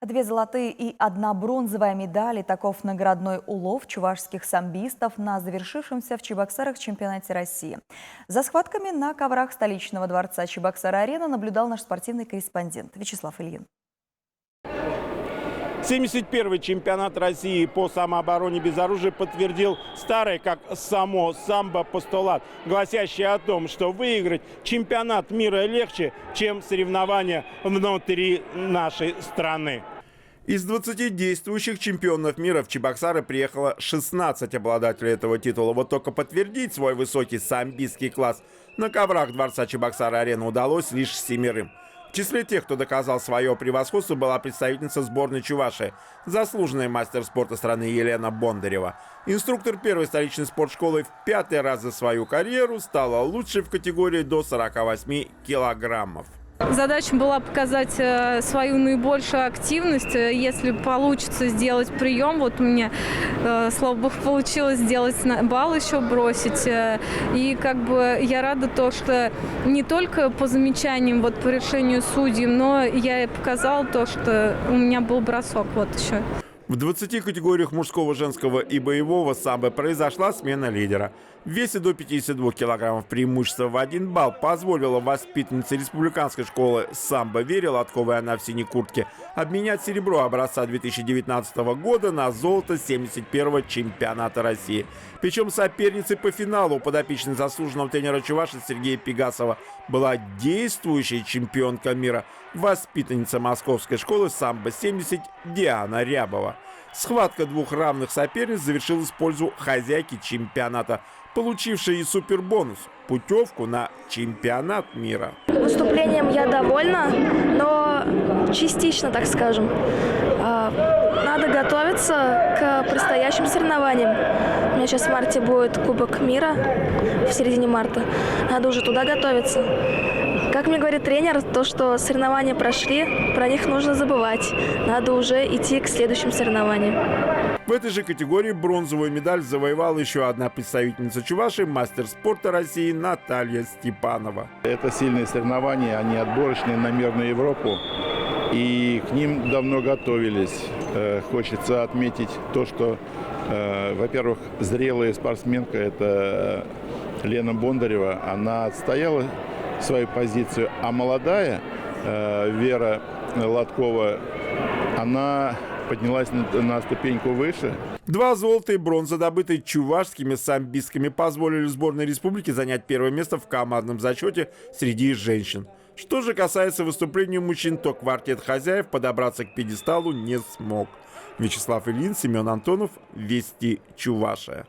Две золотые и одна бронзовая медали – таков наградной улов чувашских самбистов на завершившемся в Чебоксарах чемпионате России. За схватками на коврах столичного дворца Чебоксара-арена наблюдал наш спортивный корреспондент Вячеслав Ильин. 71-й чемпионат России по самообороне без оружия подтвердил старый, как само самбо, постулат, гласящий о том, что выиграть чемпионат мира легче, чем соревнования внутри нашей страны. Из 20 действующих чемпионов мира в Чебоксары приехало 16 обладателей этого титула. Вот только подтвердить свой высокий самбистский класс на коврах дворца Чебоксара-арена удалось лишь 7. В числе тех, кто доказал свое превосходство, была представительница сборной Чувашии, заслуженный мастер спорта страны Елена Бондарева. Инструктор первой столичной спортшколы в 5-й раз за свою карьеру стала лучшей в категории до 48 килограммов. Задача была показать свою наибольшую активность. Если получится сделать прием, вот у меня, слава богу, получилось сделать балл еще бросить. И как бы я рада то, что не только по замечаниям, вот по решению судей, но я и показала то, что у меня был бросок вот еще. В 20 категориях мужского, женского и боевого самбо произошла смена лидера. В весе до 52 килограммов преимущество в 1 балл позволило воспитаннице республиканской школы самбо Вере Лотковой, она в синей куртке, обменять серебро образца 2019 года на золото 71-го чемпионата России. Причем соперницей по финалу подопечной заслуженного тренера Чувашии Сергея Пегасова была действующая чемпионка мира, воспитанница московской школы самбо-70 Диана Рябова. Схватка двух равных соперниц завершилась в пользу хозяйки чемпионата, получившей и супербонус – путевку на чемпионат мира. Выступлением я довольна, но частично, так скажем. Надо готовиться к предстоящим соревнованиям. У меня сейчас в марте будет Кубок мира, в середине марта. Надо уже туда готовиться. Как мне говорит тренер, то, что соревнования прошли, про них нужно забывать. Надо уже идти к следующим соревнованиям. В этой же категории бронзовую медаль завоевала еще одна представительница Чувашии, мастер спорта России Наталья Степанова. Это сильные соревнования, они отборочные на мир, на Европу. И к ним давно готовились. Хочется отметить то, что, во-первых, зрелая спортсменка – это Лена Бондарева. Она отстояла свою позицию, а молодая Вера Лоткова, она поднялась на ступеньку выше. 2 золота и бронза, добытые чувашскими самбистками, позволили сборной республики занять первое место в командном зачете среди женщин. Что же касается выступлений мужчин, то квартет хозяев подобраться к пьедесталу не смог. Вячеслав Ильин, Семен Антонов, Вести Чувашия.